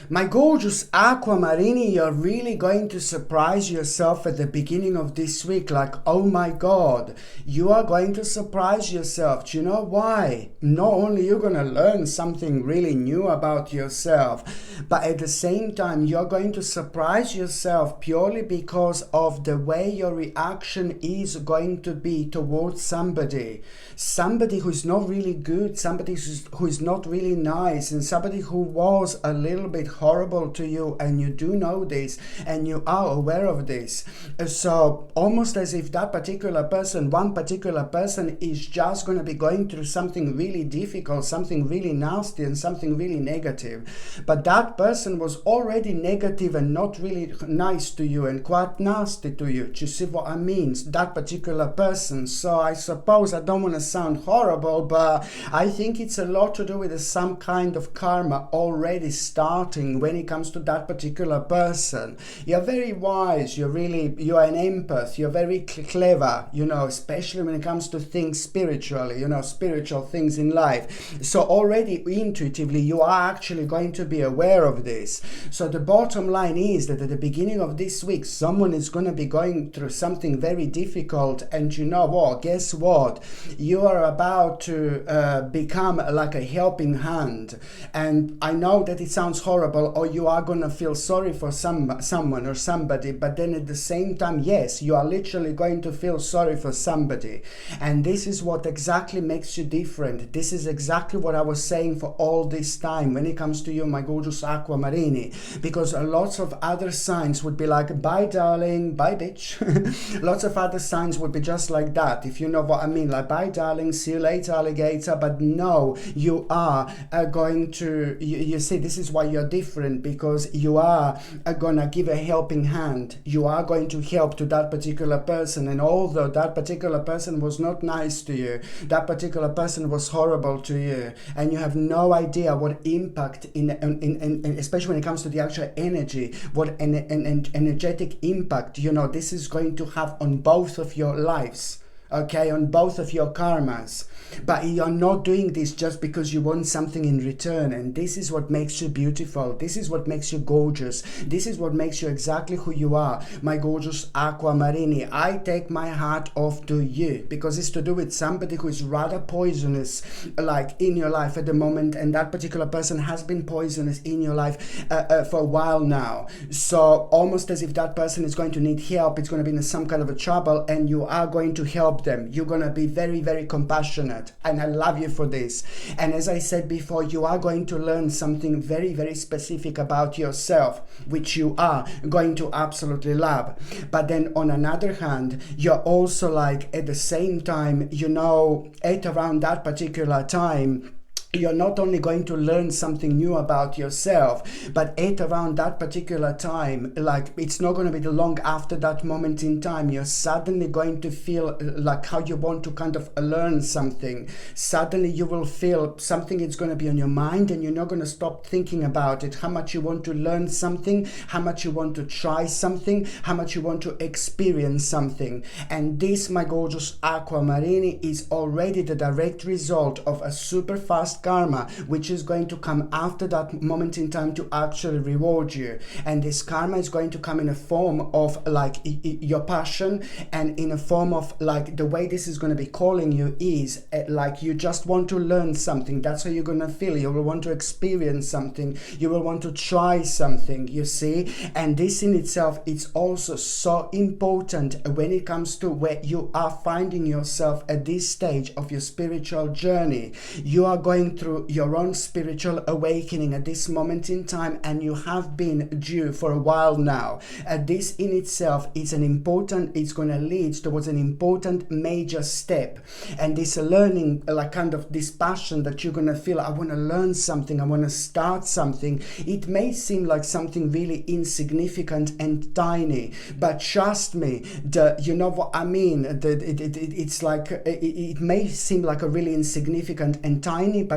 My gorgeous Aquamarini, you're really going to surprise yourself at the beginning of this week. Like, oh my God, you are going to surprise yourself. Do you know why? Not only you're going to learn something really new about yourself, but at the same time, you're going to surprise yourself purely because of the way your reaction is going to be towards somebody. Somebody who's not really good, somebody who's not really nice, and somebody who was a little bit horrible to you, and you do know this and you are aware of this. So almost as if that particular person, one particular person, is just going to be going through something really difficult, something really nasty and something really negative, but that person was already negative and not really nice to you and quite nasty to you. Do you see what I mean? That particular person. So I suppose, I don't want to sound horrible, but I think it's a lot to do with some kind of karma already starting when it comes to that particular person. You're very wise, you're an empath, you're very clever, especially when it comes to things spiritually, spiritual things in life. So already intuitively you are actually going to be aware of this. So the bottom line is that at the beginning of this week, someone is going to be going through something very difficult, and you know what? Guess what? You are about to become like a helping hand. And I know that it sounds horrible, or you are going to feel sorry for someone or somebody, but then at the same time, yes, you are literally going to feel sorry for somebody. And this is what exactly makes you different. This is exactly what I was saying for all this time when it comes to you, my gorgeous Aquamarini, because lots of other signs would be like, bye darling, bye bitch. Lots of other signs would be just like that, if you know what I mean, like, bye darling, see you later alligator. But no, you are going to, you see, this is why you're different, because you are gonna give a helping hand. You are going to help to that particular person, and although that particular person was not nice to you, that particular person was horrible to you, and you have no idea what impact in especially when it comes to the actual energy, what an energetic impact this is going to have on both of your lives. Okay, on both of your karmas. But you're not doing this just because you want something in return, and this is what makes you beautiful. This is what makes you gorgeous. This is what makes you exactly who you are, my gorgeous Aquamarini. I take my hat off to you, because it's to do with somebody who is rather poisonous, like, in your life at the moment, and that particular person has been poisonous in your life for a while now. So almost as if that person is going to need help, it's going to be in some kind of a trouble, and you are going to help them. You're going to be very, very compassionate, and I love you for this. And as I said before, you are going to learn something very, very specific about yourself, which you are going to absolutely love. But then on another hand, you're also like, at the same time, at around that particular time, you're not only going to learn something new about yourself, but at around that particular time, like, it's not going to be long after that moment in time, you're suddenly going to feel like how you want to kind of learn something. Suddenly you will feel something is going to be on your mind, and you're not going to stop thinking about it, how much you want to learn something, how much you want to try something, how much you want to experience something. And this, my gorgeous Aquamarini, is already the direct result of a super fast karma, which is going to come after that moment in time to actually reward you. And this karma is going to come in a form of like your passion, and in a form of like the way this is going to be calling you is like you just want to learn something. That's how you're going to feel. You will want to experience something. You will want to try something, you see. And this in itself, it's also so important when it comes to where you are finding yourself at this stage of your spiritual journey. You are going through your own spiritual awakening at this moment in time, and you have been due for a while now. This in itself is it's going to lead towards an important major step. And this learning, like kind of this passion that you're going to feel, I want to learn something, I want to start something. It may seem like something really insignificant and tiny, but trust me, you know what I mean? It's like, it may seem like a really insignificant and tiny, but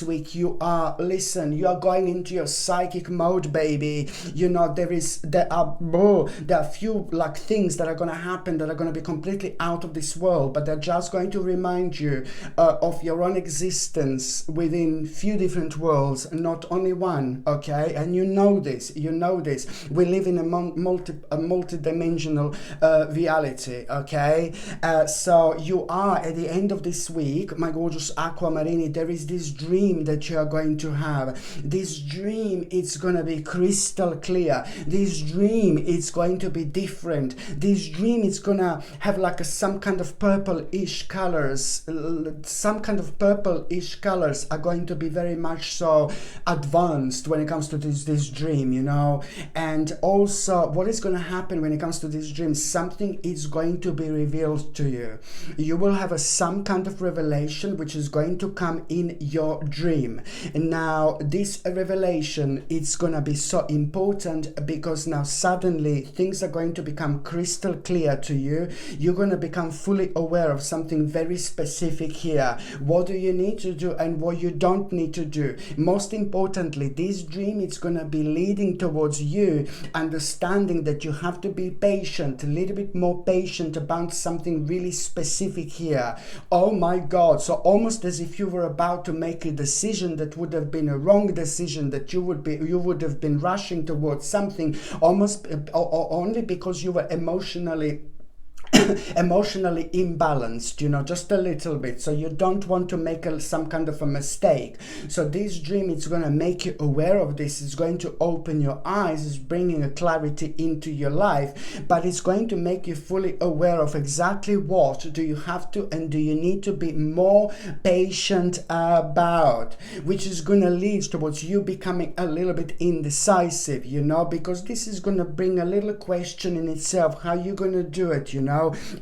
this week, you are going into your psychic mode, baby. There are few like things that are going to happen that are going to be completely out of this world, but they're just going to remind you of your own existence within few different worlds, not only one. Okay, and you know this. We live in a multi-dimensional reality. Okay, so you are at the end of this week, my gorgeous Aquamarini. There is this dream that you are going to have. This dream, it's going to be crystal clear. This dream, it's going to be different. This dream, it's going to have like some kind of purple-ish colors. Some kind of purple-ish colors are going to be very much so advanced when it comes to this dream, And also, what is going to happen when it comes to this dream? Something is going to be revealed to you. You will have some kind of revelation which is going to come in your dream. Now, this revelation, it's going to be so important because now suddenly things are going to become crystal clear to you. You're going to become fully aware of something very specific here. What do you need to do and what you don't need to do? Most importantly, this dream, it's going to be leading towards you understanding that you have to be patient, a little bit more patient about something really specific here. Oh my God. So almost as if you were about to make a decision that would have been a wrong decision, that you would have been rushing towards something almost only because you were emotionally imbalanced, just a little bit. So you don't want to make some kind of a mistake. So this dream, it's going to make you aware of this. It's going to open your eyes. It's bringing a clarity into your life, but it's going to make you fully aware of exactly what do you have to and do you need to be more patient about, which is going to lead towards you becoming a little bit indecisive, because this is going to bring a little question in itself. How you going to do it,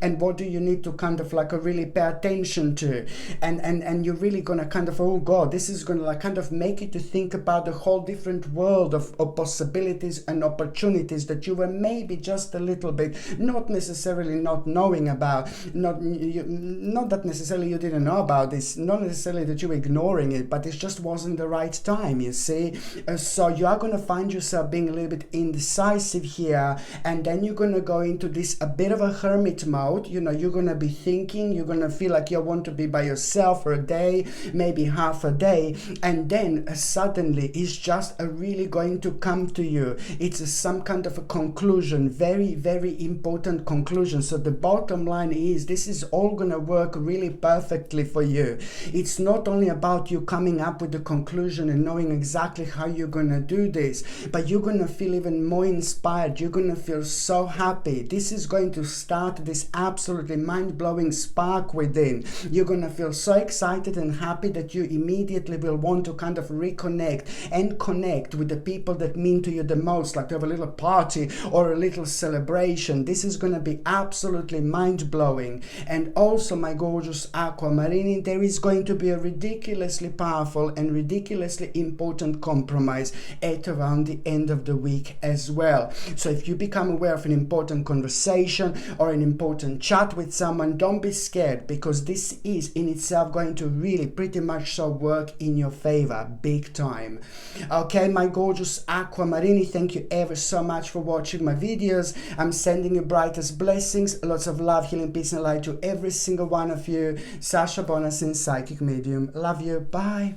and what do you need to kind of like really pay attention to, and you're really gonna kind of, oh God, this is gonna like kind of make you to think about the whole different world of possibilities and opportunities that you were maybe just a little bit not necessarily not knowing about, not that necessarily you didn't know about this, not necessarily that you were ignoring it, but it just wasn't the right time, you see. So you are gonna find yourself being a little bit indecisive here, and then you're gonna go into this a bit of a hermit mode. You're gonna be thinking, you're gonna feel like you want to be by yourself for a day, maybe half a day, and then suddenly it's just really going to come to you. It's some kind of a conclusion, very, very important conclusion. So the bottom line is this is all gonna work really perfectly for you. It's not only about you coming up with the conclusion and knowing exactly how you're gonna do this, but you're gonna feel even more inspired. You're gonna feel so happy. This is going to start this absolutely mind-blowing spark within. You're gonna feel so excited and happy that you immediately will want to kind of reconnect and connect with the people that mean to you the most, like to have a little party or a little celebration. This is gonna be absolutely mind-blowing. And also, my gorgeous Aquamarini, there is going to be a ridiculously powerful and ridiculously important compromise at around the end of the week as well. So if you become aware of an important conversation or an important chat with someone, don't be scared, because this is in itself going to really pretty much so work in your favor big time. Okay, my gorgeous Aquamarini, thank you ever so much for watching my videos. I'm sending you brightest blessings, lots of love, healing, peace and light to every single one of you. Sasha Bonasin, psychic medium. Love you. Bye.